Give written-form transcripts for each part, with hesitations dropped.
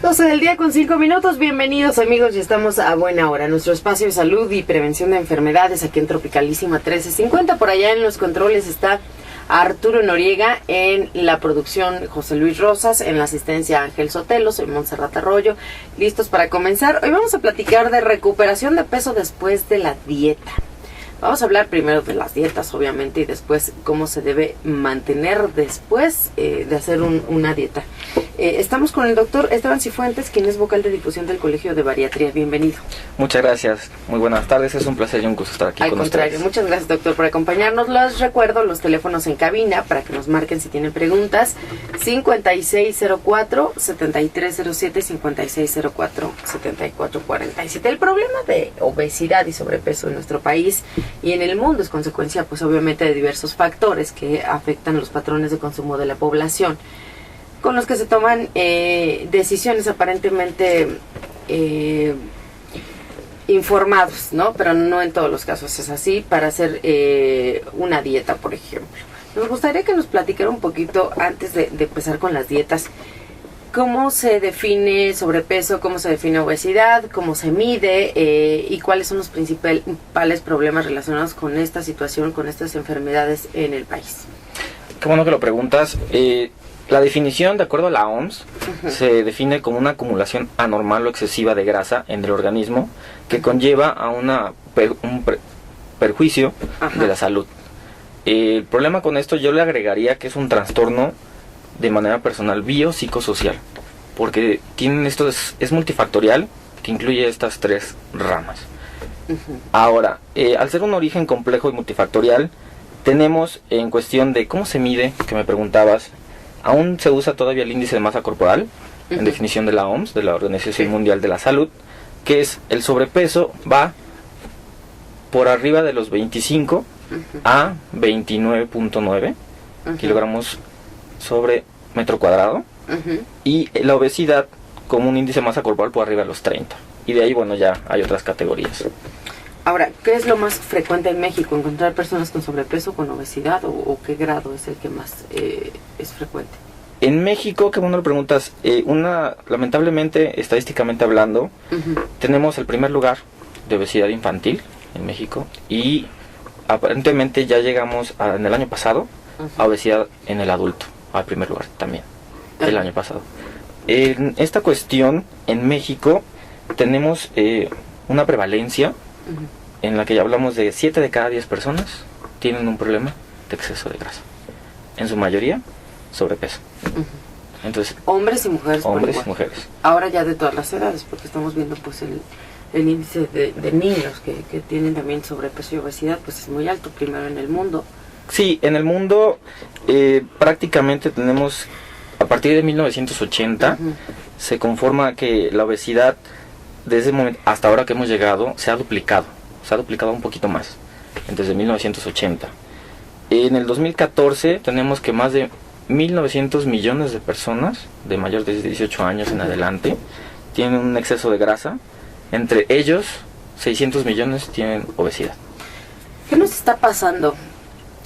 12 del día con 5 minutos, bienvenidos amigos, ya estamos a buena hora. Nuestro espacio de salud y prevención de enfermedades aquí en Tropicalísima 1350. Por allá en los controles está Arturo Noriega, en la producción José Luis Rosas, en la asistencia Ángel Sotelo, soy Montserrat Arroyo, listos para comenzar. Hoy vamos a platicar de recuperación de peso después de la dieta. Vamos a hablar primero de las dietas, obviamente, y después cómo se debe mantener después de hacer una dieta. Estamos con el doctor Esteban Cifuentes, quien es vocal de difusión del Colegio de Bariatría. Bienvenido. Muchas gracias, muy buenas tardes, es un placer y un gusto estar aquí con ustedes. Al contrario, muchas gracias, doctor, por acompañarnos. Les recuerdo los teléfonos en cabina para que nos marquen si tienen preguntas: 5604-7307 y 5604-7447. El problema de obesidad y sobrepeso en nuestro país y en el mundo es consecuencia, pues obviamente, de diversos factores que afectan los patrones de consumo de la población, con los que se toman decisiones aparentemente informados, ¿no? Pero no en todos los casos es así, para hacer una dieta, por ejemplo. Nos gustaría que nos platicara un poquito, antes de empezar con las dietas, cómo se define sobrepeso, cómo se define obesidad, cómo se mide y cuáles son los principales problemas relacionados con esta situación, con estas enfermedades en el país. Qué bueno que lo preguntas. La definición, de acuerdo a la OMS, se define como una acumulación anormal o excesiva de grasa en el organismo que conlleva a un perjuicio de la salud. El problema con esto yo le agregaría que es un trastorno de manera personal biopsicosocial, porque esto es multifactorial, que incluye estas tres ramas. Ahora, al ser un origen complejo y multifactorial, tenemos en cuestión de cómo se mide, que me preguntabas, aún se usa todavía el índice de masa corporal, en definición de la OMS, de la Organización Mundial de la Salud, que es el sobrepeso va por arriba de los 25 a 29.9 kilogramos sobre metro cuadrado, y la obesidad como un índice de masa corporal por arriba de los 30, y de ahí, bueno, ya hay otras categorías. Ahora, ¿qué es lo más frecuente en México? ¿Encontrar personas con sobrepeso, con obesidad, o qué grado es el que más es frecuente? En México, qué bueno lo preguntas, lamentablemente, estadísticamente hablando, tenemos el primer lugar de obesidad infantil en México, y aparentemente ya llegamos en el año pasado a obesidad en el adulto, al primer lugar también, el año pasado. En esta cuestión, en México, tenemos una prevalencia en la que ya hablamos de 7 de cada 10 personas tienen un problema de exceso de grasa. En su mayoría, sobrepeso. Entonces, hombres y mujeres. Hombres y mujeres. Ahora ya de todas las edades, porque estamos viendo pues el índice de niños que tienen también sobrepeso y obesidad, pues es muy alto, primero en el mundo. Sí, en el mundo prácticamente tenemos, a partir de 1980, se conforma que la obesidad, desde el momento hasta ahora que hemos llegado, se ha duplicado un poquito más, desde 1980. En el 2014 tenemos que más de 1.900 millones de personas de mayor de 18 años en adelante tienen un exceso de grasa. Entre ellos, 600 millones tienen obesidad. ¿Qué nos está pasando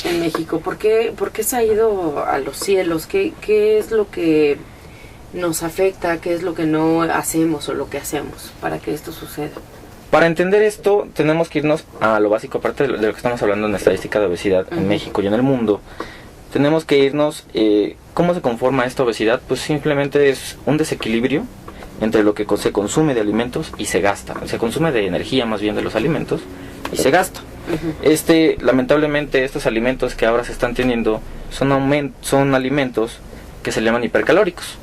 en México? ¿Por qué se ha ido a los cielos? ¿Qué es lo que nos afecta? ¿Qué es lo que no hacemos o lo que hacemos para que esto suceda? Para entender esto, tenemos que irnos a lo básico, aparte de lo que estamos hablando en estadística de obesidad en México y en el mundo. Tenemos que irnos, ¿cómo se conforma esta obesidad? Pues simplemente es un desequilibrio entre lo que se consume de alimentos y se gasta. Se consume de energía, más bien, de los alimentos, y se gasta. Lamentablemente, estos alimentos que ahora se están teniendo son alimentos que se llaman hipercalóricos,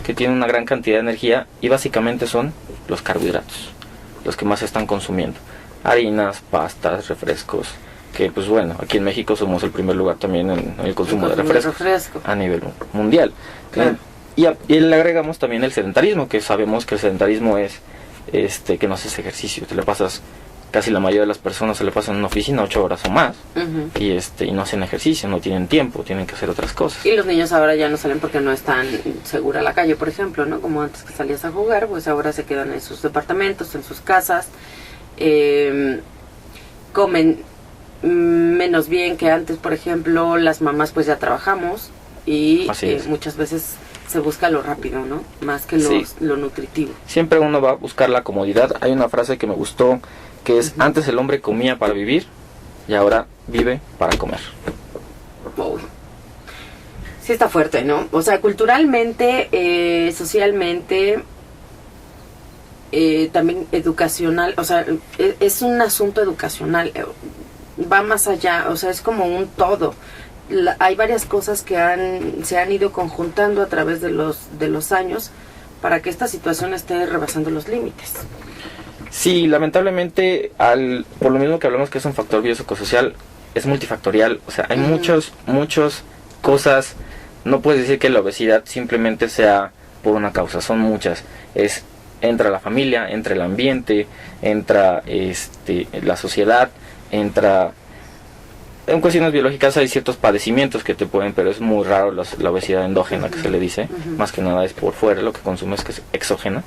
que tienen una gran cantidad de energía, y básicamente son los carbohidratos los que más se están consumiendo. Harinas, pastas, refrescos, que pues bueno, aquí en México somos el primer lugar también en el consumo de refresco a nivel mundial. Claro. Y le agregamos también el sedentarismo, que sabemos que el sedentarismo es que no haces ejercicio, te le pasas, casi la mayoría de las personas se le pasan en una oficina 8 horas o más, y no hacen ejercicio, no tienen tiempo, tienen que hacer otras cosas. Y los niños ahora ya no salen porque no es tan segura la calle, por ejemplo, ¿no? Como antes que salías a jugar, pues ahora se quedan en sus departamentos, en sus casas, comen menos bien que antes, por ejemplo. Las mamás pues ya trabajamos y muchas veces se busca lo rápido, ¿no? Más que Sí. lo nutritivo. Siempre uno va a buscar la comodidad. Hay una frase que me gustó, que es: antes el hombre comía para vivir y ahora vive para comer. Uy. Sí está fuerte, ¿no? O sea, culturalmente, socialmente, también educacional, o sea, es un asunto educacional, va más allá, o sea, es como un todo. Hay varias cosas que se han ido conjuntando a través de los años para que esta situación esté rebasando los límites. Sí, lamentablemente, por lo mismo que hablamos que es un factor biopsicosocial, es multifactorial. O sea, hay muchas cosas. No puedes decir que la obesidad simplemente sea por una causa, son muchas. Entra la familia, entra el ambiente, entra la sociedad, entra... En cuestiones biológicas hay ciertos padecimientos que te pueden, pero es muy raro la obesidad endógena, que se le dice. Más que nada es por fuera, lo que consumes, que es exógena.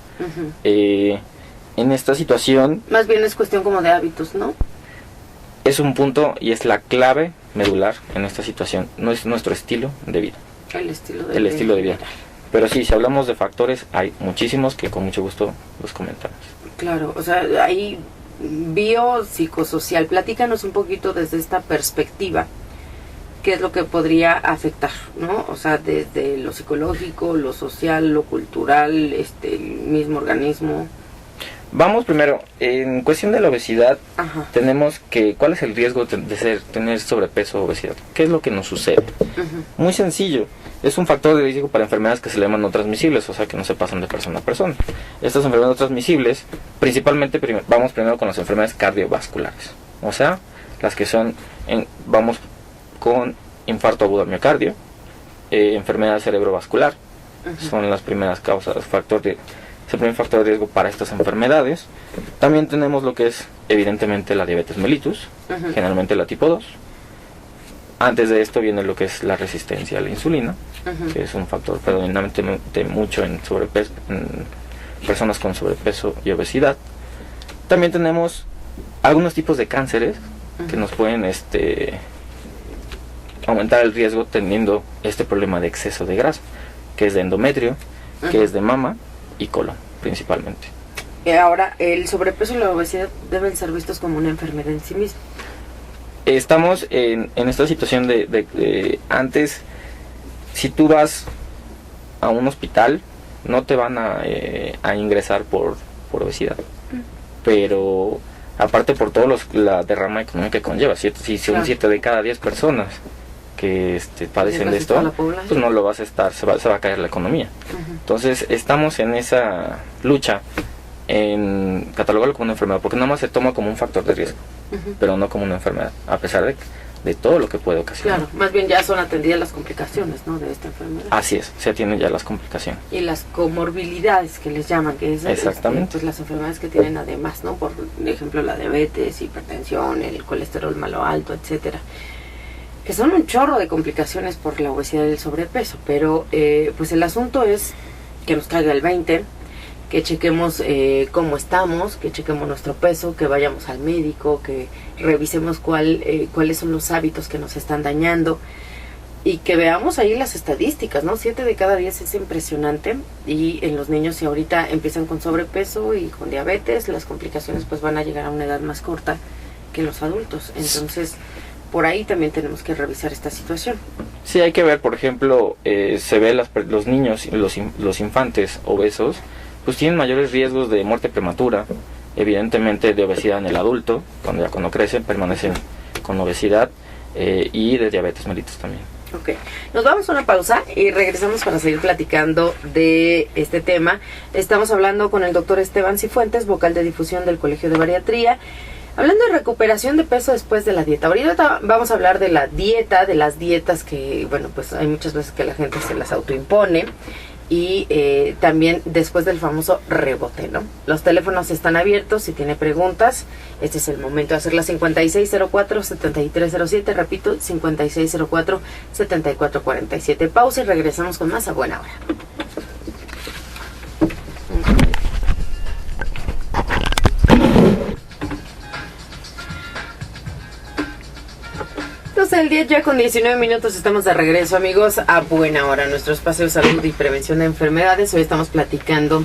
En esta situación... Más bien es cuestión como de hábitos, ¿no? Es un punto y es la clave medular en esta situación. No es nuestro estilo de vida. El estilo de vida. Pero sí, si hablamos de factores, hay muchísimos que con mucho gusto los comentamos. Claro, o sea, ahí biopsicosocial. Platícanos un poquito desde esta perspectiva, qué es lo que podría afectar, ¿no? O sea, desde lo psicológico, lo social, lo cultural, el mismo organismo. Vamos primero, en cuestión de la obesidad, Ajá. tenemos que, ¿cuál es el riesgo de tener sobrepeso o obesidad? ¿Qué es lo que nos sucede? Muy sencillo, es un factor de riesgo para enfermedades que se llaman no transmisibles, o sea que no se pasan de persona a persona. Estas enfermedades no transmisibles, principalmente, vamos primero con las enfermedades cardiovasculares, o sea, las que son, vamos con infarto agudo al miocardio, enfermedad cerebrovascular, son las primeras causas, es el primer factor de riesgo para estas enfermedades. También tenemos lo que es evidentemente la diabetes mellitus, generalmente la tipo 2. Antes de esto viene lo que es la resistencia a la insulina, que es un factor predominantemente mucho en personas con sobrepeso y obesidad. También tenemos algunos tipos de cánceres que nos pueden aumentar el riesgo teniendo este problema de exceso de grasa, que es de endometrio, que es de mama y colon principalmente. Ahora, el sobrepeso y la obesidad deben ser vistos como una enfermedad en sí misma. Estamos en esta situación de antes, si tú vas a un hospital, no te van a ingresar por obesidad, pero aparte por la derrama económica que conlleva. Si son 7 de cada 10 personas que padecen de esto, pues no lo vas a estar, se va a caer la economía. Entonces estamos en esa lucha en catalogarlo como una enfermedad, porque nada más se toma como un factor de riesgo, pero no como una enfermedad, a pesar de todo lo que puede ocasionar. Claro, más bien ya son atendidas las complicaciones, ¿no?, de esta enfermedad. Así es, se atienden ya las complicaciones. Y las comorbilidades que les llaman, que es exactamente, pues las enfermedades que tienen además, ¿no? Por ejemplo, la diabetes, hipertensión, el colesterol malo alto, etcétera, que son un chorro de complicaciones por la obesidad y el sobrepeso. Pero pues el asunto es que nos caiga el 20, que chequemos cómo estamos, que chequemos nuestro peso, que vayamos al médico, que revisemos cuáles son los hábitos que nos están dañando y que veamos ahí las estadísticas, ¿no? 7 de cada 10 es impresionante, y en los niños, si ahorita empiezan con sobrepeso y con diabetes, las complicaciones pues van a llegar a una edad más corta que los adultos. Entonces por ahí también tenemos que revisar esta situación. Sí, hay que ver, por ejemplo, se ve los niños, los infantes obesos, pues tienen mayores riesgos de muerte prematura, evidentemente de obesidad en el adulto, cuando crecen permanecen con obesidad, y de diabetes mellitus también. Ok, nos vamos a una pausa y regresamos para seguir platicando de este tema. Estamos hablando con el doctor Esteban Cifuentes, vocal de difusión del Colegio de Bariatría, hablando de recuperación de peso después de la dieta. Ahorita vamos a hablar de la dieta, de las dietas que, bueno, pues hay muchas veces que la gente se las autoimpone, y también después del famoso rebote, ¿no? Los teléfonos están abiertos, si tiene preguntas, este es el momento de hacerlas. 5604-7307, repito, 5604-7447. Pausa y regresamos con más a buena hora. 12 del día ya con 19 minutos estamos de regreso, amigos, a buena hora, nuestro espacio de salud y prevención de enfermedades. Hoy estamos platicando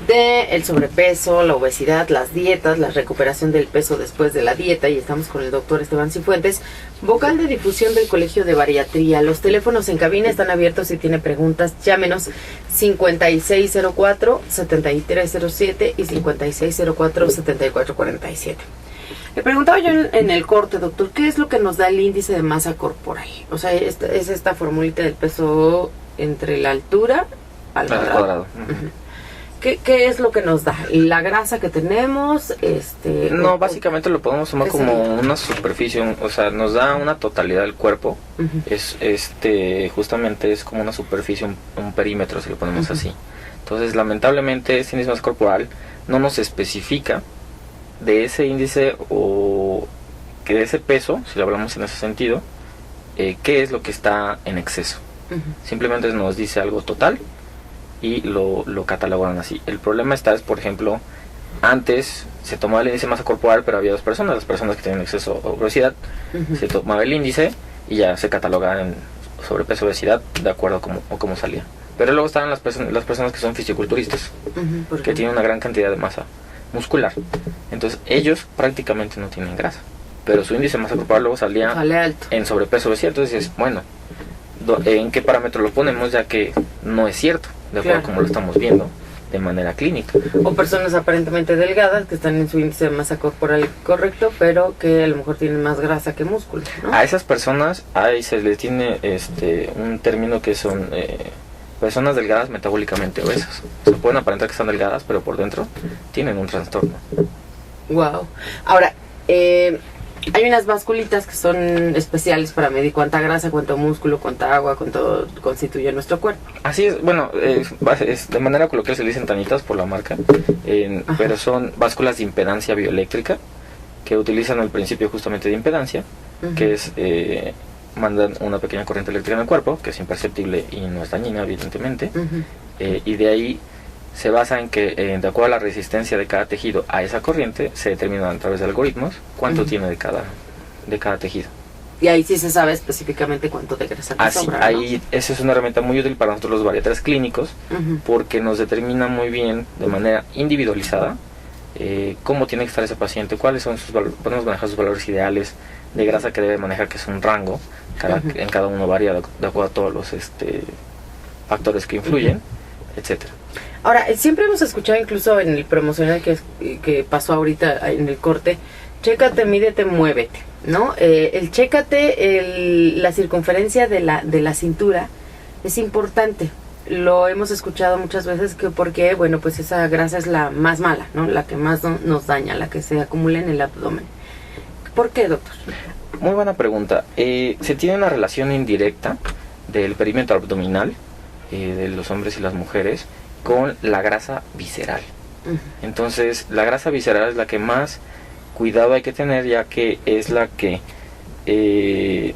de el sobrepeso, la obesidad, las dietas, la recuperación del peso después de la dieta, y estamos con el doctor Esteban Cifuentes, vocal de difusión del Colegio de Bariatría. Los teléfonos en cabina están abiertos. Si tiene preguntas, llámenos 5604-7307 y 5604-7447. Le preguntaba yo en el corte, doctor, ¿qué es lo que nos da el índice de masa corporal? O sea, es esta formulita del peso entre la altura al cuadrado. Uh-huh. ¿Qué es lo que nos da? ¿La grasa que tenemos? No, básicamente lo podemos tomar como una superficie, o sea, nos da una totalidad del cuerpo. Uh-huh. Justamente es como una superficie, un perímetro, si lo ponemos así. Entonces, lamentablemente, este índice de masa corporal no nos especifica de ese índice o que de ese peso, si lo hablamos en ese sentido, qué es lo que está en exceso. Uh-huh. Simplemente nos dice algo total y lo catalogan así. El problema es, por ejemplo, antes se tomaba el índice de masa corporal, pero había dos personas, las personas que tenían exceso o obesidad. Uh-huh. Se tomaba el índice y ya se catalogaban en sobrepeso o obesidad de acuerdo a cómo salía. Pero luego estaban las personas que son fisiculturistas, uh-huh, que tienen una gran cantidad de masa muscular. Entonces ellos prácticamente no tienen grasa, pero su índice de masa corporal luego salía en sobrepeso o obesidad. Entonces dices, bueno, ¿en qué parámetro lo ponemos? Ya que no es cierto, de acuerdo como lo estamos viendo de manera clínica. O personas aparentemente delgadas que están en su índice de masa corporal correcto, pero que a lo mejor tienen más grasa que músculo, ¿no? A esas personas ahí se les tiene un término que son personas delgadas metabólicamente obesas. Se pueden aparentar que están delgadas, pero por dentro tienen un trastorno. Wow. Ahora, hay unas basculitas que son especiales para medir cuánta grasa, cuánto músculo, cuánta agua, cuánto constituye nuestro cuerpo. Así es, bueno, de manera coloquial se le dicen tanitas por la marca, pero son básculas de impedancia bioeléctrica que utilizan el principio justamente de impedancia, uh-huh, que es mandan una pequeña corriente eléctrica en el cuerpo, que es imperceptible y no es dañina, evidentemente, uh-huh, y de ahí se basa en que, de acuerdo a la resistencia de cada tejido a esa corriente, se determina a través de algoritmos cuánto, uh-huh, tiene de cada tejido. Y ahí sí se sabe específicamente cuánto de grasa te sobra, ¿no? Ahí esa es una herramienta muy útil para nosotros los bariatras clínicos, uh-huh, porque nos determina muy bien, de manera individualizada, cómo tiene que estar ese paciente, cuáles son sus valores, podemos manejar sus valores ideales de grasa que debe manejar, que es un rango, uh-huh, en cada uno varía de acuerdo a todos los factores que influyen, uh-huh, etcétera. Ahora, siempre hemos escuchado, incluso en el promocional que pasó ahorita en el corte, chécate, mídete, muévete, ¿no? El chécate, la circunferencia de la cintura es importante. Lo hemos escuchado muchas veces porque, bueno, pues esa grasa es la más mala, ¿no? La que más nos daña, la que se acumula en el abdomen. ¿Por qué, doctor? Muy buena pregunta. Se tiene una relación indirecta del perímetro abdominal de los hombres y las mujeres con la grasa visceral. Uh-huh. Entonces, la grasa visceral es la que más cuidado hay que tener, ya que es la que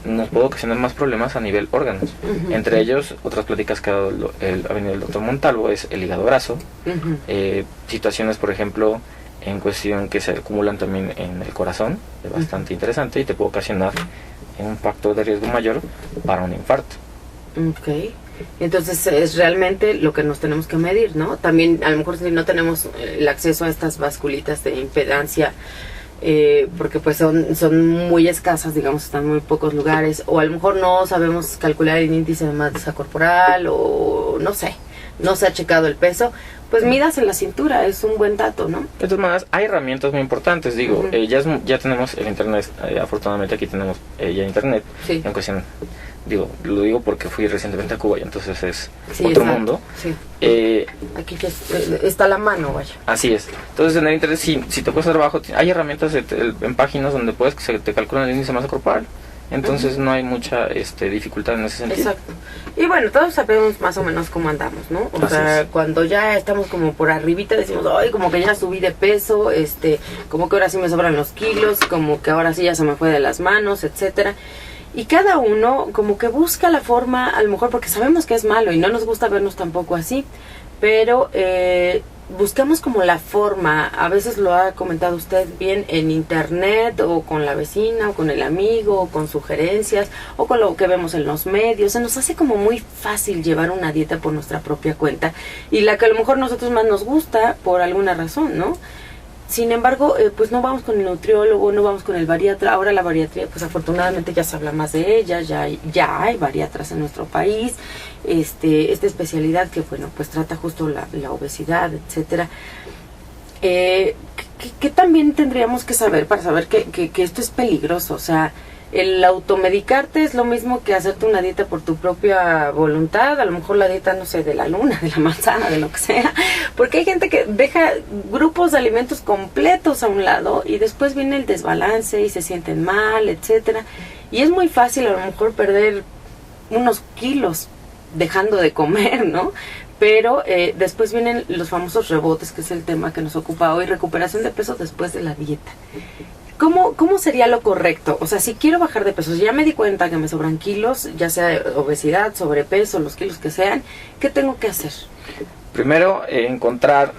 nos puede ocasionar más problemas a nivel órganos. Uh-huh. Entre ellos, otras pláticas que ha venido el doctor Montalvo, es el hígado graso, uh-huh, situaciones, por ejemplo, en cuestión que se acumulan también en el corazón, es bastante, uh-huh, interesante, y te puede ocasionar un factor de riesgo mayor para un infarto. Ok. Entonces es realmente lo que nos tenemos que medir, ¿no? También a lo mejor si no tenemos el acceso a estas basculitas de impedancia, porque pues son muy escasas, digamos, están en muy pocos lugares, o a lo mejor no sabemos calcular el índice de masa corporal, o no sé, no se ha checado el peso, pues midas en la cintura, es un buen dato, ¿no? De todas maneras, hay herramientas muy importantes, digo, uh-huh, ya tenemos el internet, afortunadamente aquí tenemos ya internet, sí, en cuestión. Lo digo porque fui recientemente a Cuba y entonces es otro mundo. Sí. Aquí ya está a la mano, vaya. Así es. Entonces en el internet, si te cuesta trabajo, hay herramientas en páginas donde puedes que se te calculan el índice de masa corporal. Entonces, uh-huh, no hay mucha dificultad en ese sentido. Exacto. Y bueno, todos sabemos más o menos cómo andamos, ¿no? O sea, cuando ya estamos como por arribita decimos, ay, como que ya subí de peso, como que ahora sí me sobran los kilos, como que ahora sí ya se me fue de las manos, etcétera. Y cada uno como que busca la forma, a lo mejor porque sabemos que es malo y no nos gusta vernos tampoco así, pero buscamos como la forma, a veces lo ha comentado usted bien, en internet o con la vecina o con el amigo o con sugerencias o con lo que vemos en los medios. Se nos hace como muy fácil llevar una dieta por nuestra propia cuenta y la que a lo mejor nosotros más nos gusta por alguna razón, ¿no? Sin embargo, pues no vamos con el nutriólogo, no vamos con el bariatra. Ahora la bariatría, pues afortunadamente ya se habla más de ella, ya hay bariatras en nuestro país. Esta especialidad que, bueno, pues trata justo la obesidad, etcétera. ¿Qué también tendríamos que saber para saber que esto es peligroso? O sea, el automedicarte es lo mismo que hacerte una dieta por tu propia voluntad, a lo mejor la dieta, no sé, de la luna, de la manzana, de lo que sea, porque hay gente que deja grupos de alimentos completos a un lado y después viene el desbalance y se sienten mal, etcétera, y es muy fácil a lo mejor perder unos kilos dejando de comer, ¿no? Pero después vienen los famosos rebotes, que es el tema que nos ocupa hoy, recuperación de peso después de la dieta. ¿Cómo sería lo correcto? O sea, si quiero bajar de peso, ya me di cuenta que me sobran kilos, ya sea obesidad, sobrepeso, los kilos que sean, ¿qué tengo que hacer? Primero, encontrar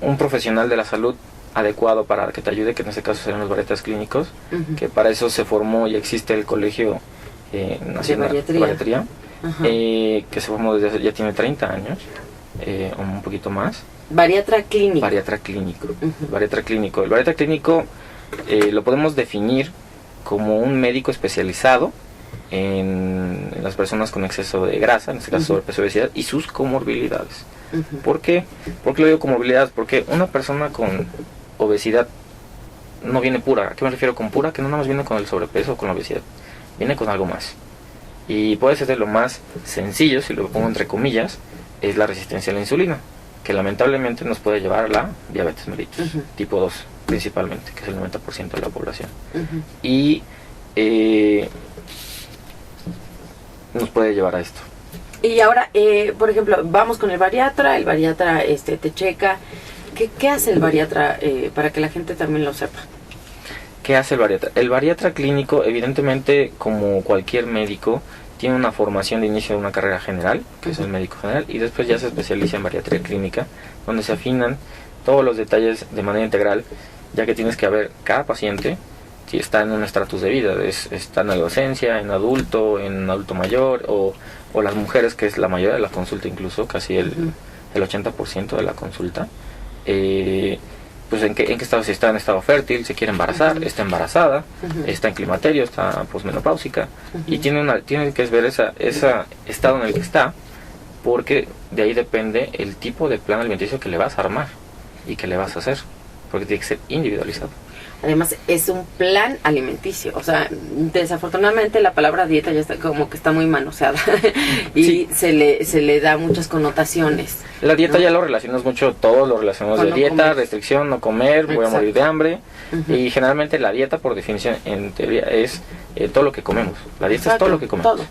un profesional de la salud adecuado para que te ayude, que en este caso serían los bariatras clínicos, que para eso se formó y existe el Colegio Nacional de Bariatría, que se formó desde ya tiene 30 años, o un poquito más. Bariatra clínico. Bariatra clínico. Bariatra clínico. El bariatra clínico lo podemos definir como un médico especializado en las personas con exceso de grasa, en este caso sobrepeso y obesidad, y sus comorbilidades. ¿Por qué? ¿Por qué lo digo comorbilidades? Porque una persona con obesidad no viene pura. ¿A qué me refiero con pura? Que no nada más viene con el sobrepeso o con la obesidad. Viene con algo más. Y puede ser de lo más sencillo, si lo pongo entre comillas, es la resistencia a la insulina, que lamentablemente nos puede llevar a la diabetes mellitus, tipo 2 principalmente, que es el 90% de la población. Y nos puede llevar a esto. Y ahora, por ejemplo, vamos con el bariatra te checa. ¿Qué hace el bariatra para que la gente también lo sepa? ¿Qué hace el bariatra? El bariatra clínico, evidentemente, como cualquier médico, tiene una formación de inicio de una carrera general, que es el médico general, y después ya se especializa en bariatría clínica, donde se afinan todos los detalles de manera integral, ya que tienes que ver cada paciente si está en un estatus de vida, está en adolescencia, en adulto mayor, o las mujeres, que es la mayoría de la consulta, incluso casi el 80% de la consulta. Pues en qué estado, si está en estado fértil, se quiere embarazar, está embarazada, está en climaterio, está posmenopáusica, y tiene que ver ese estado en el que está, porque de ahí depende el tipo de plan alimenticio que le vas a armar y que le vas a hacer, porque tiene que ser individualizado. Además es un plan alimenticio, o sea, desafortunadamente la palabra dieta ya está como que está muy manoseada y se le da muchas connotaciones. La dieta, ¿no? Ya lo relacionamos mucho, todos lo relacionamos de dieta, comer, restricción, no comer, voy a morir de hambre, y generalmente la dieta, por definición, en teoría es todo lo que comemos. La dieta es todo lo que comemos. Todo.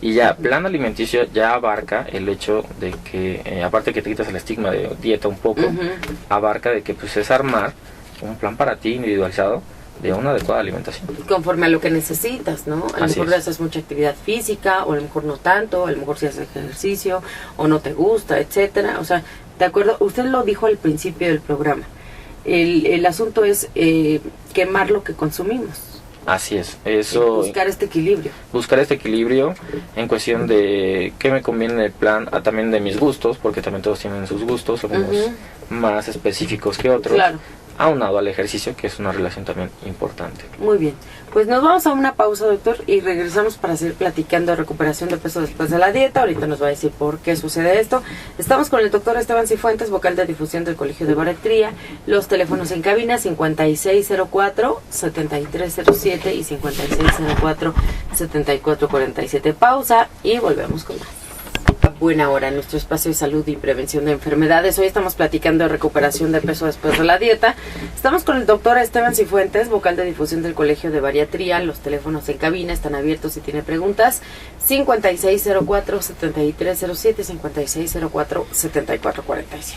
Y ya, plan alimenticio ya abarca el hecho de que, aparte que te quitas el estigma de dieta un poco, abarca de que pues es armar un plan para ti individualizado de una adecuada alimentación. Conforme a lo que necesitas, ¿no? A lo mejor haces mucha actividad física, o a lo mejor no tanto, a lo mejor si haces ejercicio, o no te gusta, etcétera. O sea, de acuerdo, usted lo dijo al principio del programa. El asunto es quemar lo que consumimos. Así es, eso. Buscar este equilibrio. Buscar este equilibrio en cuestión de qué me conviene en el plan, también de mis gustos, porque también todos tienen sus gustos, algunos más específicos que otros. Claro. Aunado al ejercicio, que es una relación también importante. Muy bien, pues nos vamos a una pausa, doctor, y regresamos para seguir platicando de recuperación de peso después de la dieta. Ahorita nos va a decir por qué sucede esto. Estamos con el doctor Esteban Cifuentes, vocal de difusión del Colegio de Bariatría. Los teléfonos en cabina 5604-7307 y 5604-7447. Pausa y volvemos con más. Buena hora, en nuestro espacio de salud y prevención de enfermedades. Hoy estamos platicando de recuperación de peso después de la dieta. Estamos con el doctor Esteban Cifuentes, vocal de difusión del Colegio de Bariatría. Los teléfonos en cabina están abiertos si tiene preguntas. 5604-7307, 5604-7447.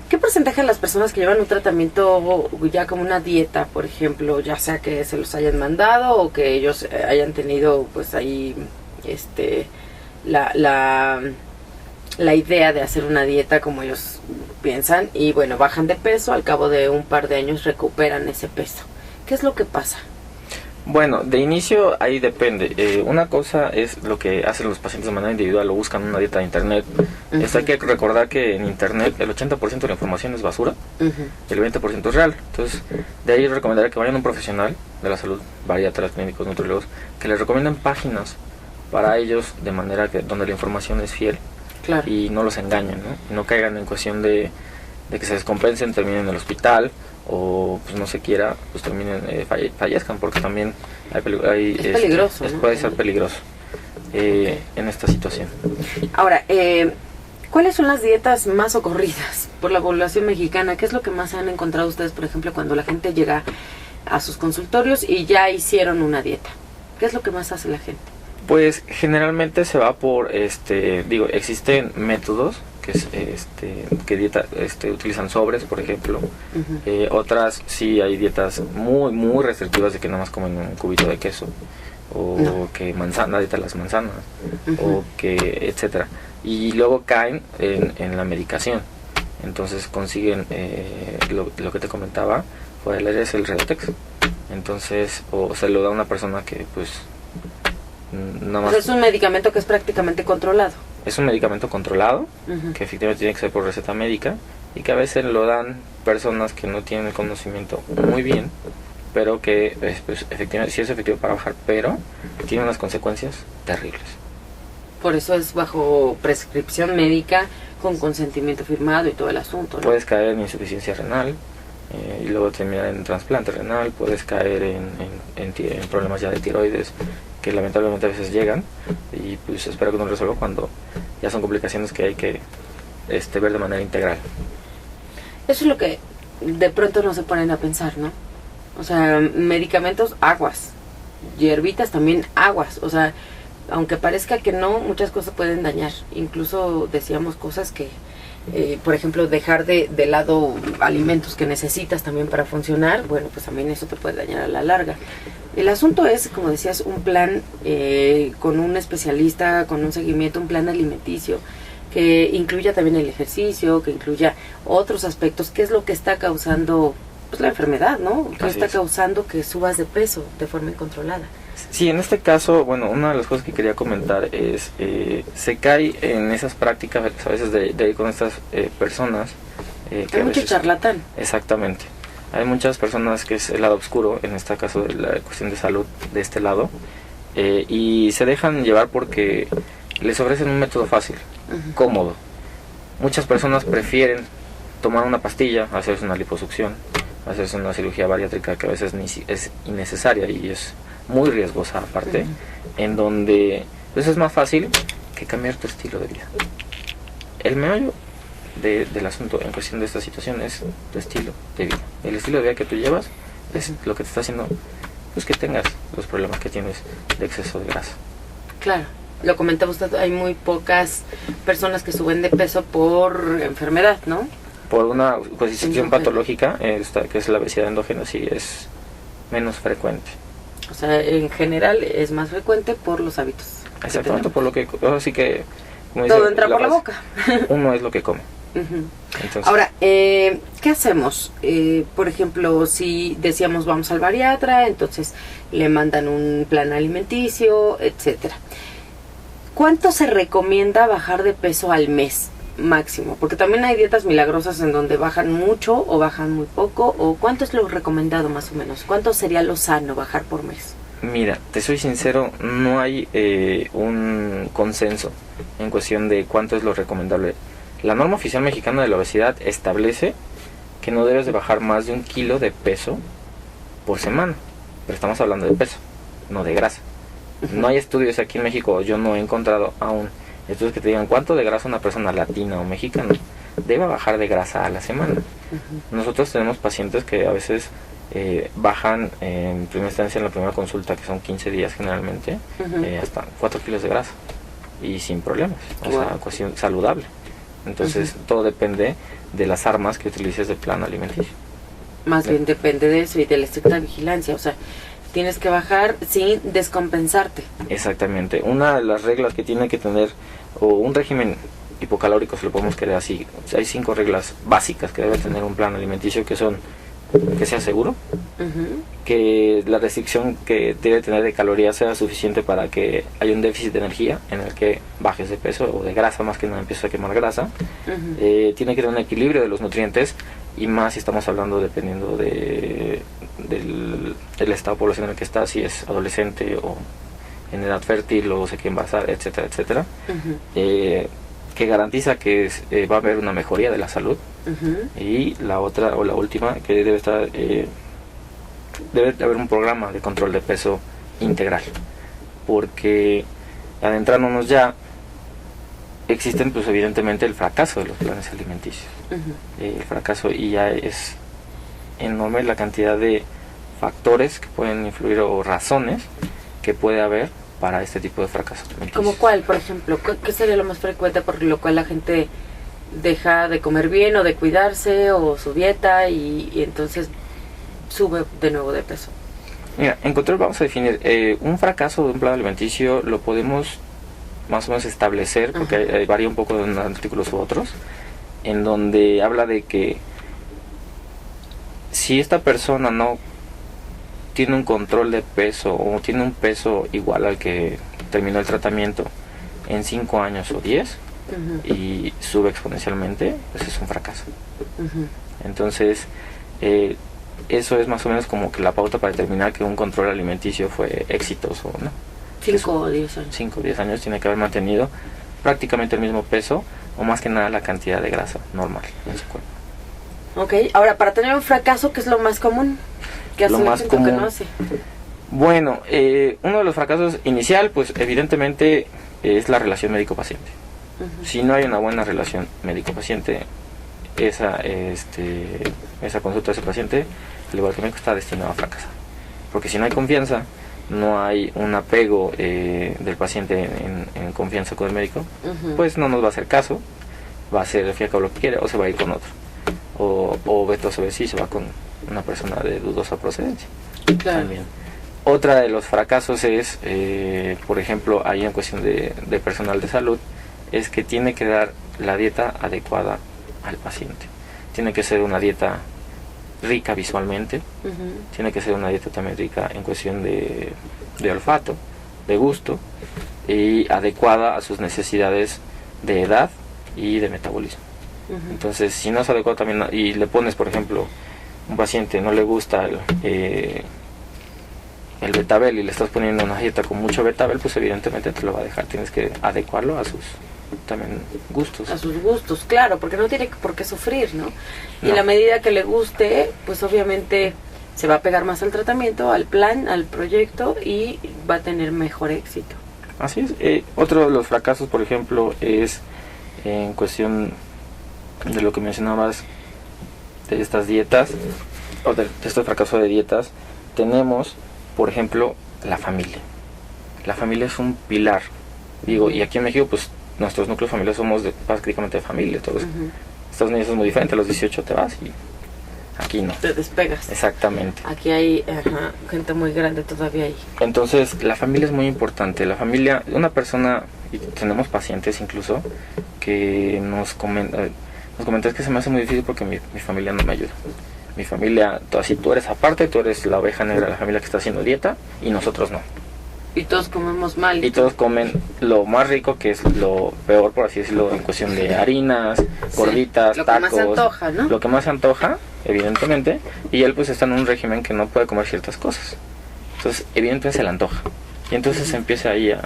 ¿Qué porcentaje de las personas que llevan un tratamiento ya como una dieta, por ejemplo, ya sea que se los hayan mandado o que ellos hayan tenido pues ahí la idea de hacer una dieta como ellos piensan y bueno, bajan de peso, al cabo de un par de años recuperan ese peso? ¿Qué es lo que pasa? Bueno, de inicio ahí depende. Una cosa es lo que hacen los pacientes de manera individual o buscan una dieta de internet. Hay que recordar que en internet el 80% de la información es basura, y el 20% es real. Entonces, de ahí recomendaría que vayan a un profesional de la salud, bariatras, clínicos, nutriólogos, que les recomienden páginas para ellos de manera que donde la información es fiel. Claro. Y no los engañen, ¿no? Y no caigan en cuestión de que se descompensen, terminen en el hospital o pues no se quiera, pues terminen, fallezcan, porque también es peligroso, ¿no? Puede ser peligroso en esta situación. Ahora, ¿cuáles son las dietas más ocurridas por la población mexicana? ¿Qué es lo que más han encontrado ustedes, por ejemplo, cuando la gente llega a sus consultorios y ya hicieron una dieta? ¿Qué es lo que más hace la gente? Pues generalmente se va por, existen métodos que dieta utilizan sobres, por ejemplo. Otras sí hay dietas muy muy restrictivas de que nada más comen un cubito de queso o que la dieta de las manzanas o que etcétera, y luego caen en la medicación. Entonces consiguen lo que te comentaba fuera del aire, es el Redotex. Entonces o se lo da a una persona que pues nada más. Es un medicamento que es prácticamente controlado. Es un medicamento controlado, que efectivamente tiene que ser por receta médica y que a veces lo dan personas que no tienen el conocimiento muy bien, pero que pues, efectivamente sí es efectivo para bajar, pero tiene unas consecuencias terribles. Por eso es bajo prescripción médica, con consentimiento firmado y todo el asunto, ¿no? Puedes caer en insuficiencia renal y luego terminar en trasplante renal, puedes caer en problemas ya de tiroides, que lamentablemente a veces llegan y pues espero que no resuelva cuando ya son complicaciones que hay que ver de manera integral. Eso es lo que de pronto no se ponen a pensar, ¿no? O sea, medicamentos, aguas, hierbitas también, aguas, o sea, aunque parezca que no, muchas cosas pueden dañar. Incluso decíamos cosas que, por ejemplo, dejar de lado alimentos que necesitas también para funcionar, bueno, pues también eso te puede dañar a la larga. El asunto es, como decías, un plan con un especialista, con un seguimiento, un plan alimenticio que incluya también el ejercicio, que incluya otros aspectos. ¿Qué es lo que está causando pues la enfermedad, ¿no? ¿Qué está causando que subas de peso de forma incontrolada? Sí, en este caso, bueno, una de las cosas que quería comentar es, se cae en esas prácticas a veces de ir con estas personas. Hay mucho charlatán. Exactamente. Hay muchas personas que es el lado oscuro, en este caso de la cuestión de salud, de este lado, y se dejan llevar porque les ofrecen un método fácil, cómodo. Muchas personas prefieren tomar una pastilla, hacerse una liposucción, hacerse una cirugía bariátrica que a veces es innecesaria y es muy riesgosa aparte, en donde pues es más fácil que cambiar tu estilo de vida. El meollo del asunto en cuestión de esta situación es tu estilo de vida. El estilo de vida que tú llevas es lo que te está haciendo pues que tengas los problemas que tienes de exceso de grasa. Claro, lo comentaba usted, hay muy pocas personas que suben de peso por enfermedad, ¿no? Por una constitución patológica, que es la obesidad endógena, sí es menos frecuente. O sea, en general es más frecuente por los hábitos. Exactamente, por lo que, así que como todo dice, entra por la boca. Uno es lo que come. Entonces, ahora, ¿qué hacemos? Por ejemplo, si decíamos vamos al bariatra, entonces le mandan un plan alimenticio, etcétera. ¿Cuánto se recomienda bajar de peso al mes máximo? Porque también hay dietas milagrosas en donde bajan mucho o bajan muy poco. ¿O cuánto es lo recomendado más o menos? ¿Cuánto sería lo sano bajar por mes? Mira, te soy sincero, no hay un consenso en cuestión de cuánto es lo recomendable. La norma oficial mexicana de la obesidad establece que no debes de bajar más de 1 kilo de peso por semana. Pero estamos hablando de peso, no de grasa. No hay estudios aquí en México, yo no he encontrado aún estudios que te digan cuánto de grasa una persona latina o mexicana debe bajar de grasa a la semana. Nosotros tenemos pacientes que a veces bajan en primera instancia, en la primera consulta, que son 15 días generalmente, hasta 4 kilos de grasa y sin problemas, o sea, cuestión saludable. Entonces todo depende de las armas que utilices de plan alimenticio. Más bien depende de eso y de la estricta vigilancia, o sea, tienes que bajar sin descompensarte. Exactamente. Una de las reglas que tiene que tener, o un régimen hipocalórico, si lo podemos querer así, hay 5 reglas básicas que debe tener un plan alimenticio, que son que sea seguro, que la restricción que debe tener de calorías sea suficiente para que haya un déficit de energía en el que bajes de peso o de grasa, más que nada empiezas a quemar grasa. Tiene que tener un equilibrio de los nutrientes, y más si estamos hablando dependiendo del estado de población en el que está, si es adolescente o en edad fértil o se quiere embarazar, etcétera, etcétera. Que garantiza que va a haber una mejoría de la salud. Y la otra, o la última, que debe estar, debe haber un programa de control de peso integral, porque adentrándonos ya, existen pues evidentemente el fracaso de los planes alimenticios. El fracaso, y ya es enorme la cantidad de factores que pueden influir o razones que puede haber para este tipo de fracaso alimenticio. ¿Como cuál, por ejemplo? ¿Qué sería lo más frecuente por lo cual la gente deja de comer bien o de cuidarse o su dieta y entonces sube de nuevo de peso? Mira, en control vamos a definir un fracaso de un plan alimenticio, lo podemos más o menos establecer, porque varía un poco de unos artículos u otros, en donde habla de que si esta persona no tiene un control de peso o tiene un peso igual al que terminó el tratamiento en 5 años o 10 y sube exponencialmente, pues es un fracaso. Entonces eso es más o menos como que la pauta para determinar que un control alimenticio fue exitoso, ¿no? 5 o 10 años. 5 o 10 años tiene que haber mantenido prácticamente el mismo peso, o más que nada la cantidad de grasa normal en su cuerpo. Ok, ahora para tener un fracaso, ¿qué es lo más común? ¿Qué hace Lo la más gente común, que no hace? Bueno, uno de los fracasos inicial, pues evidentemente es la relación médico-paciente. Si no hay una buena relación médico-paciente, esa consulta de ese paciente, al igual que médico, está destinado a fracasar. Porque si no hay confianza, no hay un apego del paciente en confianza con el médico, pues no nos va a hacer caso, va a ser fiel con lo que quiere, o se va a ir con otro. O veto a saber si se va con una persona de dudosa procedencia. Claro. También. Otra de los fracasos es, por ejemplo, ahí en cuestión de personal de salud, es que tiene que dar la dieta adecuada al paciente. Tiene que ser una dieta rica visualmente, tiene que ser una dieta también rica en cuestión de olfato, de gusto, y adecuada a sus necesidades de edad y de metabolismo. Entonces, si no es adecuado también, y le pones, por ejemplo, un paciente no le gusta el betabel y le estás poniendo una dieta con mucho betabel, pues evidentemente te lo va a dejar. Tienes que adecuarlo a sus también gustos. A sus gustos, claro, porque no tiene por qué sufrir, ¿no? Y No. en la medida que le guste, pues obviamente se va a pegar más al tratamiento, al plan, al proyecto, y va a tener mejor éxito. Así es. Otro de los fracasos, por ejemplo, es en cuestión de lo que mencionabas, de estas dietas, o de este fracaso de dietas, tenemos, por ejemplo, la familia. La familia es un pilar. Digo, y aquí en México, pues, nuestros núcleos familiares somos prácticamente de familia. Todos. Estados Unidos es muy diferente, a los 18 te vas y aquí no. Te despegas. Exactamente. Aquí hay gente muy grande todavía ahí. Entonces, la familia es muy importante. La familia, una persona, y tenemos pacientes incluso, que nos comentan es que se me hace muy difícil porque mi familia no me ayuda. Mi familia, si tú eres aparte, tú eres la oveja negra de la familia que está haciendo dieta, y nosotros no. Y todos comemos mal. Y todos comen lo más rico, que es lo peor, por así decirlo, en cuestión de harinas, gorditas, lo que tacos. más se antoja, ¿no? Lo que más se antoja, evidentemente, y él pues está en un régimen que no puede comer ciertas cosas. Entonces, evidentemente se le antoja. Y entonces se empieza ahí a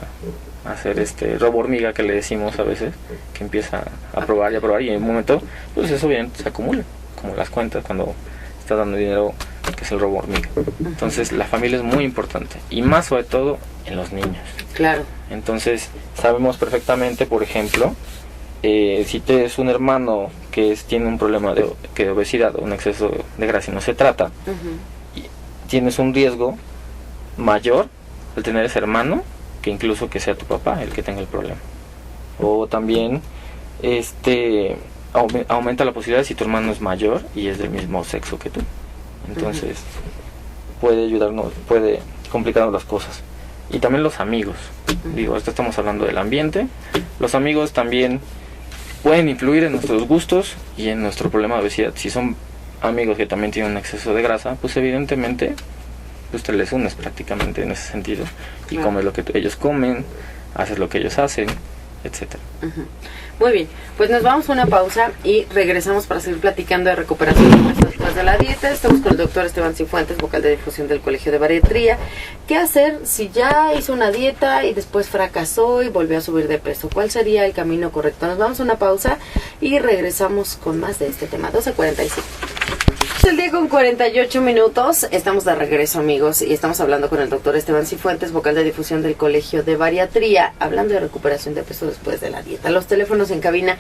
hacer robo hormiga que le decimos a veces, que empieza a probar y a probar, y en un momento, pues eso obviamente se acumula, como las cuentas cuando estás dando dinero, que es el robo hormiga. Entonces la familia es muy importante, y más sobre todo en los niños. Claro. Entonces sabemos perfectamente, por ejemplo, si tienes un hermano que tiene un problema de obesidad o un exceso de grasa y no se trata, y tienes un riesgo mayor al tener ese hermano que incluso que sea tu papá el que tenga el problema. O también aumenta la posibilidad si tu hermano es mayor y es del mismo sexo que tú. Entonces, puede ayudarnos, puede complicarnos las cosas. Y también los amigos. Digo, esto estamos hablando del ambiente. Los amigos también pueden influir en nuestros gustos y en nuestro problema de obesidad. Si son amigos que también tienen un exceso de grasa, pues evidentemente pues te les unes prácticamente en ese sentido y comes lo que ellos comen, haces lo que ellos hacen, etcétera. Muy bien, pues nos vamos a una pausa y regresamos para seguir platicando de recuperación de peso después de la dieta. Estamos con el doctor Esteban Cifuentes, vocal de difusión del Colegio de Bariatría. ¿Qué hacer si ya hizo una dieta y después fracasó y volvió a subir de peso? ¿Cuál sería el camino correcto? Nos vamos a una pausa y regresamos con más de este tema. 12:45. Es el día con 48 minutos. Estamos de regreso, amigos, y estamos hablando con el doctor Esteban Cifuentes, vocal de difusión del Colegio de Bariatría, hablando de recuperación de peso después de la dieta. Los teléfonos en cabina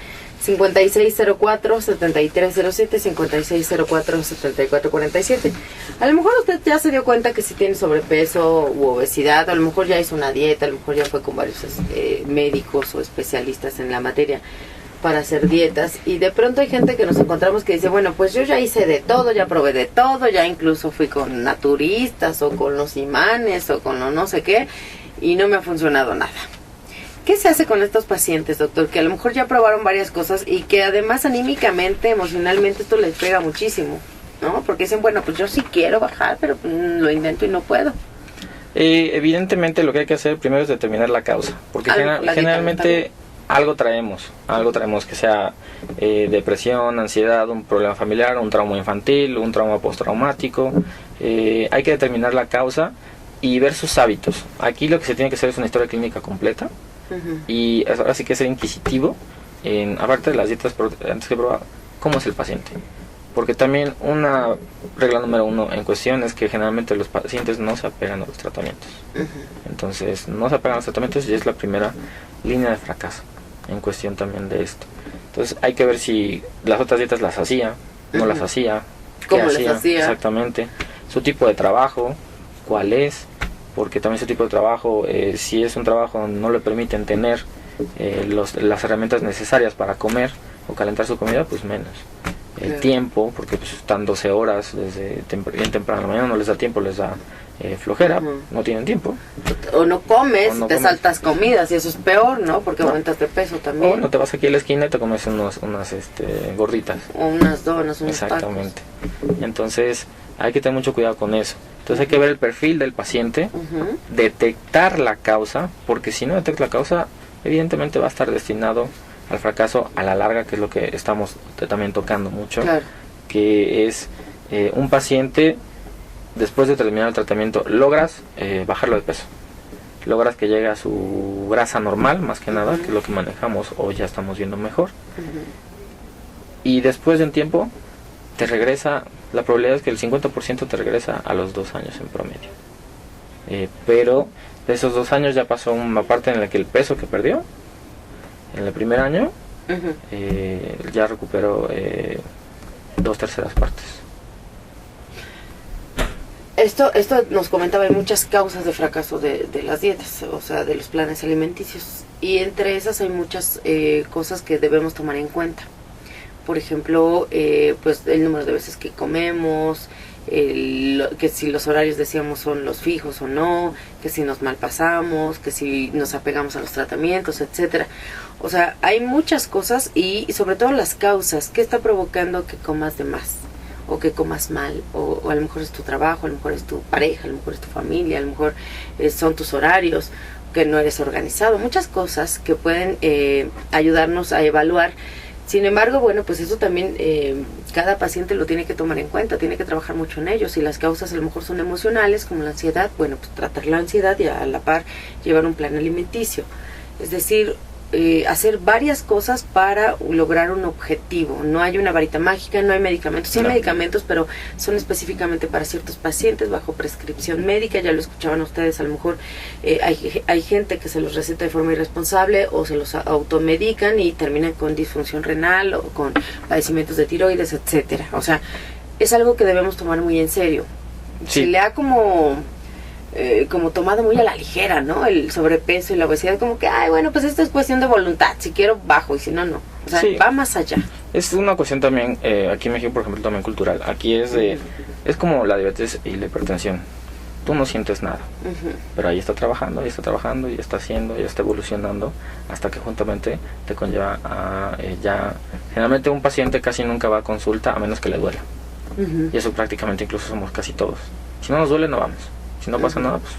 5604-7307, 5604-7447. A lo mejor usted ya se dio cuenta que si tiene sobrepeso u obesidad, a lo mejor ya hizo una dieta, a lo mejor ya fue con varios médicos o especialistas en la materia para hacer dietas, y de pronto hay gente que nos encontramos que dice, bueno, pues yo ya hice de todo, ya probé de todo, ya incluso fui con naturistas o con los imanes o con lo no sé qué, y no me ha funcionado nada. ¿Qué se hace con estos pacientes, doctor? Que a lo mejor ya probaron varias cosas y que además anímicamente, emocionalmente esto les pega muchísimo, ¿no? Porque dicen, bueno, pues yo sí quiero bajar, pero lo intento y no puedo. Evidentemente lo que hay que hacer primero es determinar la causa, porque generalmente algo traemos que sea depresión, ansiedad, un problema familiar, un trauma infantil, un trauma postraumático. Hay que determinar la causa y ver sus hábitos. Aquí lo que se tiene que hacer es una historia clínica completa, y ahora sí que ser inquisitivo, aparte de las dietas, antes que probar, ¿cómo es el paciente? Porque también una regla número 1 en cuestión es que generalmente los pacientes no se apegan a los tratamientos. Entonces, no se apegan a los tratamientos y es la primera línea de fracaso en cuestión también de esto. Entonces, hay que ver si las otras dietas las hacía, no las hacía, ¿cómo las hacía? Exactamente. Su tipo de trabajo, cuál es, porque también su tipo de trabajo, si es un trabajo donde no le permiten tener las herramientas necesarias para comer o calentar su comida, pues menos. El tiempo, porque pues están 12 horas desde bien temprano en la mañana, no les da tiempo, les da flojera, no tienen tiempo. O no comes, te saltas comidas y eso es peor, ¿no? Porque aumentas de peso también. O no te vas aquí a la esquina y te comes unas gorditas. O unas donas, unos Exactamente. Tacos. Entonces hay que tener mucho cuidado con eso. Entonces hay que ver el perfil del paciente, detectar la causa, porque si no detecta la causa, evidentemente va a estar destinado al fracaso a la larga, que es lo que estamos también tocando mucho, que es un paciente, después de terminar el tratamiento, logras bajarlo de peso, logras que llegue a su grasa normal, más que nada, que es lo que manejamos o ya estamos viendo mejor, y después de un tiempo te regresa, la probabilidad es que el 50% te regresa a los 2 años en promedio, pero de esos 2 años ya pasó una parte en la que el peso que perdió en el primer año ya recuperó 2/3 partes. Esto nos comentaba, hay muchas causas de fracaso de las dietas, o sea, de los planes alimenticios, y entre esas hay muchas cosas que debemos tomar en cuenta. Por ejemplo, pues el número de veces que comemos, que si los horarios decíamos son los fijos o no, que si nos malpasamos, que si nos apegamos a los tratamientos, etcétera. O sea, hay muchas cosas, y sobre todo las causas. ¿Qué está provocando que comas de más? O que comas mal, o a lo mejor es tu trabajo, a lo mejor es tu pareja, a lo mejor es tu familia, a lo mejor son tus horarios, que no eres organizado, muchas cosas que pueden ayudarnos a evaluar. Sin embargo, bueno, pues eso también cada paciente lo tiene que tomar en cuenta, tiene que trabajar mucho en ello. Si las causas a lo mejor son emocionales, como la ansiedad, bueno, pues tratar la ansiedad y a la par llevar un plan alimenticio. Es decir, hacer varias cosas para lograr un objetivo. No hay una varita mágica, no hay medicamentos. Sí hay medicamentos, pero son específicamente para ciertos pacientes bajo prescripción médica. Ya lo escuchaban ustedes, a lo mejor hay gente que se los receta de forma irresponsable o se los automedican y terminan con disfunción renal o con padecimientos de tiroides, etcétera. O sea, es algo que debemos tomar muy en serio. Sí. Se le ha como tomado muy a la ligera, ¿no? El sobrepeso y la obesidad, como que, ay, bueno, pues esto es cuestión de voluntad, si quiero bajo y si no, no. O sea, Sí. va más allá. Es una cuestión también, aquí en México, por ejemplo, también cultural. Aquí es como la diabetes y la hipertensión. Tú no sientes nada, pero ahí está trabajando, y está haciendo, y está evolucionando, hasta que juntamente te conlleva a ya... Generalmente un paciente casi nunca va a consulta a menos que le duela. Y eso prácticamente incluso somos casi todos. Si no nos duele, no vamos. Si no pasa nada, pues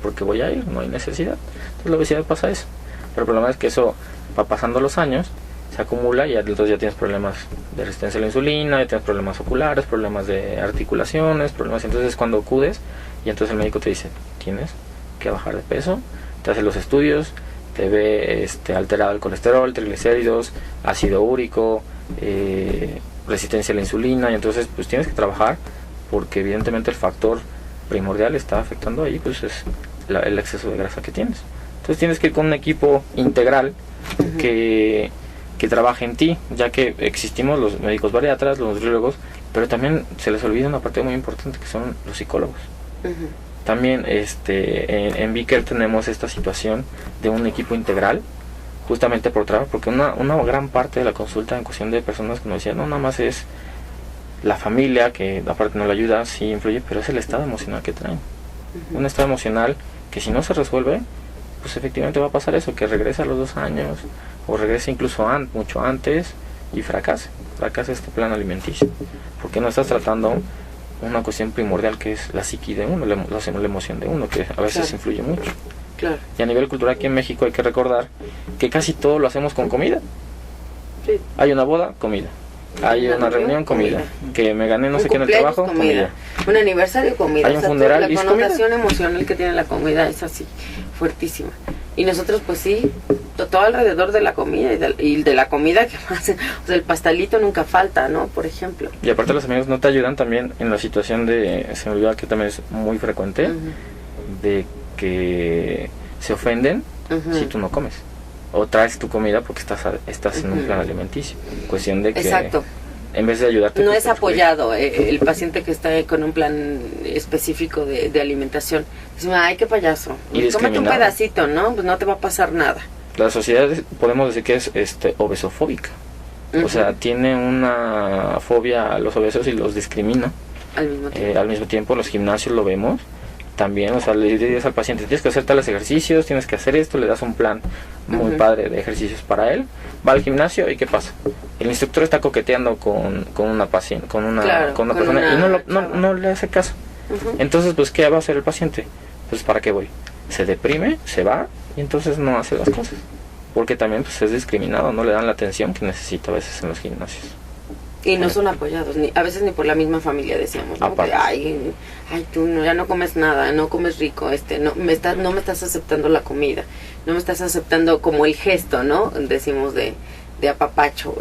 porque voy a ir, no hay necesidad. Entonces la obesidad pasa eso. Pero el problema es que eso va pasando los años, se acumula y entonces ya tienes problemas de resistencia a la insulina, ya tienes problemas oculares, problemas de articulaciones, problemas. Entonces cuando acudes y entonces el médico te dice, tienes que bajar de peso, te hace los estudios, te ve alterado el colesterol, triglicéridos, ácido úrico, resistencia a la insulina, y entonces pues tienes que trabajar porque evidentemente el factor primordial está afectando ahí, pues es el exceso de grasa que tienes. Entonces tienes que ir con un equipo integral que trabaje en ti, ya que existimos los médicos bariatras, los nutriólogos, pero también se les olvida una parte muy importante que son los psicólogos. También en Vicker tenemos esta situación de un equipo integral, justamente por trabajo, porque una gran parte de la consulta en cuestión de personas que nos decían, no, nada más es la familia, que aparte no le ayuda, sí influye, pero es el estado emocional que traen. Un estado emocional que si no se resuelve, pues efectivamente va a pasar eso, que regresa a los 2 años, o regrese incluso mucho antes, y fracasa este plan alimenticio, porque no estás tratando una cuestión primordial que es la psiqui de uno, la emoción de uno, que a veces influye mucho. Claro. Y a nivel cultural aquí en México hay que recordar que casi todo lo hacemos con comida. Sí. Hay una boda, comida. Hay una reunión, comida. Que me gané no sé qué en el trabajo, comida. Un aniversario, comida. Hay un funeral, la y es connotación emocional que tiene la comida es así, fuertísima. Y nosotros pues sí, todo alrededor de la comida y de la comida que más, o sea, el pastelito nunca falta, ¿no? Por ejemplo. Y aparte los amigos no te ayudan también en la situación se me olvidó que también es muy frecuente, de que se ofenden si tú no comes. O traes tu comida porque estás en un plan alimenticio. Cuestión de que Exacto. En vez de ayudarte, no pues, es apoyado el paciente que está con un plan específico de alimentación. Dice, ay, qué payaso. Y Cómete un pedacito, ¿no? Pues no te va a pasar nada. La sociedad podemos decir que es obesofóbica. O sea, tiene una fobia a los obesos y los discrimina. Al mismo tiempo, en los gimnasios lo vemos también, o sea, le dices al paciente, tienes que hacer tales ejercicios, tienes que hacer esto, le das un plan muy padre de ejercicios para él, va al gimnasio y ¿qué pasa? El instructor está coqueteando con una paciente, con una persona y no le hace caso. Entonces, pues, ¿qué va a hacer el paciente? Pues, ¿para qué voy? Se deprime, se va y entonces no hace las cosas. Porque también pues es discriminado, no le dan la atención que necesita a veces en los gimnasios. Y no son apoyados, a veces ni por la misma familia, decíamos, ¿no? Que, ay, tú ya no comes nada, no comes rico, no me estás aceptando la comida, no me estás aceptando como el gesto, ¿no? Decimos de apapacho.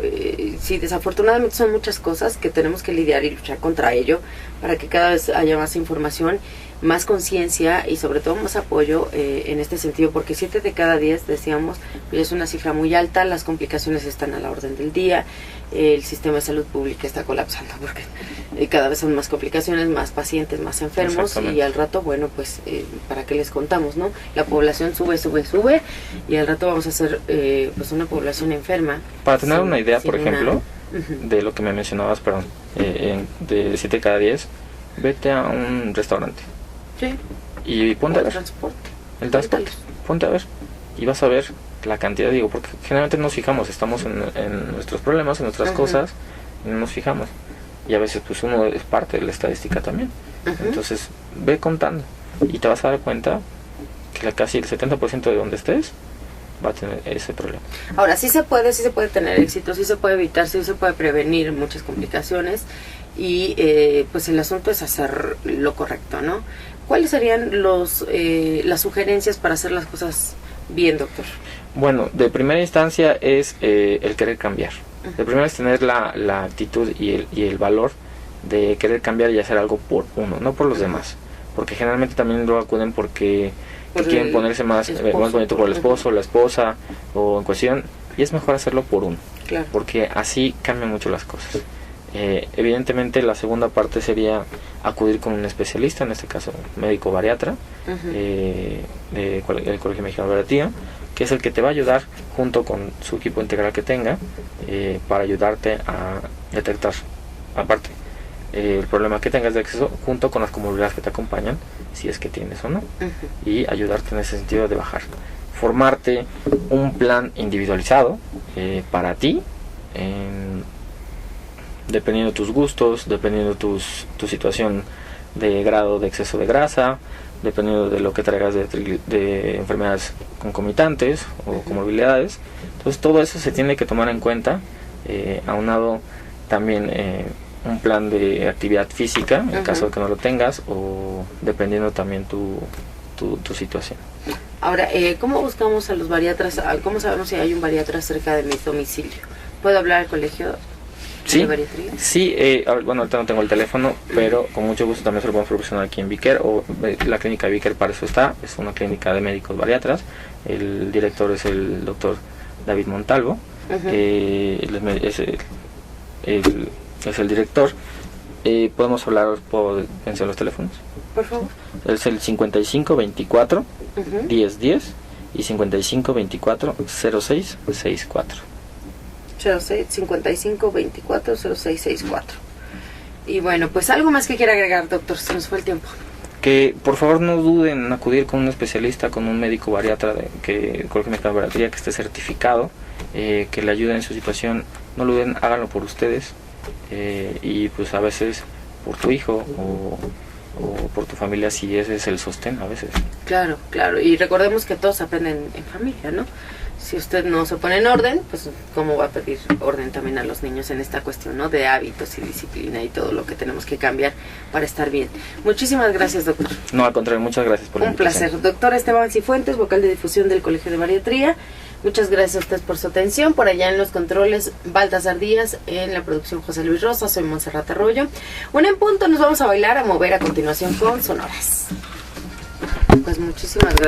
Sí, desafortunadamente son muchas cosas que tenemos que lidiar y luchar contra ello para que cada vez haya más información, más conciencia y sobre todo más apoyo en este sentido, porque 7 de cada 10, decíamos, pues es una cifra muy alta, las complicaciones están a la orden del día, el sistema de salud pública está colapsando porque cada vez son más complicaciones, más pacientes, más enfermos y al rato, bueno, pues para qué les contamos, ¿no? La población sube y al rato vamos a ser pues una población enferma. Para tener una idea, por ejemplo, de lo que me mencionabas, perdón, de 7 de cada 10, vete a un restaurante. Sí. Y ponte a ver. El transporte. Ponte a ver. Y vas a ver la cantidad, digo, porque generalmente nos fijamos, estamos en nuestros problemas, en nuestras cosas, y no nos fijamos. Y a veces pues uno es parte de la estadística también. Entonces, ve contando. Y te vas a dar cuenta que casi el 70% de donde estés va a tener ese problema. Ahora, sí se puede tener éxito, sí se puede evitar, sí se puede prevenir muchas complicaciones. Y pues el asunto es hacer lo correcto, ¿no? ¿Cuáles serían las sugerencias para hacer las cosas bien, doctor? Bueno, de primera instancia es el querer cambiar. De primera es tener la actitud y el valor de querer cambiar y hacer algo por uno, no por los demás. Porque generalmente también lo acuden porque quieren ponerse más bonito por el esposo, la esposa o en cuestión. Y es mejor hacerlo por uno. Claro. Porque así cambian mucho las cosas. Evidentemente la segunda parte sería acudir con un especialista, en este caso médico bariatra, del Colegio Mexicano de Bariatría, que es el que te va a ayudar junto con su equipo integral que tenga para ayudarte a detectar, aparte, el problema que tengas de acceso junto con las comorbilidades que te acompañan, si es que tienes o no, y ayudarte en ese sentido de bajar. Formarte un plan individualizado para ti, dependiendo de tus gustos, dependiendo de tu situación de grado de exceso de grasa, dependiendo de lo que traigas de enfermedades concomitantes o comorbilidades. Entonces todo eso se tiene que tomar en cuenta, aunado también un plan de actividad física en caso de que no lo tengas, o dependiendo también tu situación. Ahora, ¿cómo buscamos a los bariatras? ¿Cómo sabemos si hay un bariatra cerca de mi domicilio? ¿Puedo hablar al colegio Sí, de bariatría? sí, bueno, ahorita no tengo el teléfono, pero con mucho gusto también se lo podemos proporcionar aquí en Viquer, o la clínica Viquer para eso está, es una clínica de médicos bariatras. El director es el doctor David Montalvo, es el director. Podemos hablar, puedo mencionar los teléfonos. Por favor. Es el 5524 1010 y 5524 0664. 55 24 0664. Y bueno, pues algo más que quiera agregar, doctor, se nos fue el tiempo. Que por favor no duden en acudir con un especialista, con un médico bariatra que Colegio Mexicano de Bariatría, que esté certificado, que le ayude en su situación. No lo duden, háganlo por ustedes, y pues a veces por tu hijo o por tu familia, si ese es el sostén a veces. Claro, claro, y recordemos que todos aprenden en familia, ¿no? Si usted no se pone en orden, pues cómo va a pedir orden también a los niños en esta cuestión, ¿no? De hábitos y disciplina y todo lo que tenemos que cambiar para estar bien. Muchísimas gracias, doctor. No, al contrario, muchas gracias por la invitación. Un placer. Doctor Esteban Cifuentes, vocal de difusión del Colegio de Bariatría. Muchas gracias a usted por su atención. Por allá en los controles, Baltasar Díaz, en la producción José Luis Rosa. Soy Montserrat Arroyo. Bueno, en punto nos vamos a bailar, a mover a continuación con Sonoras. Pues muchísimas gracias.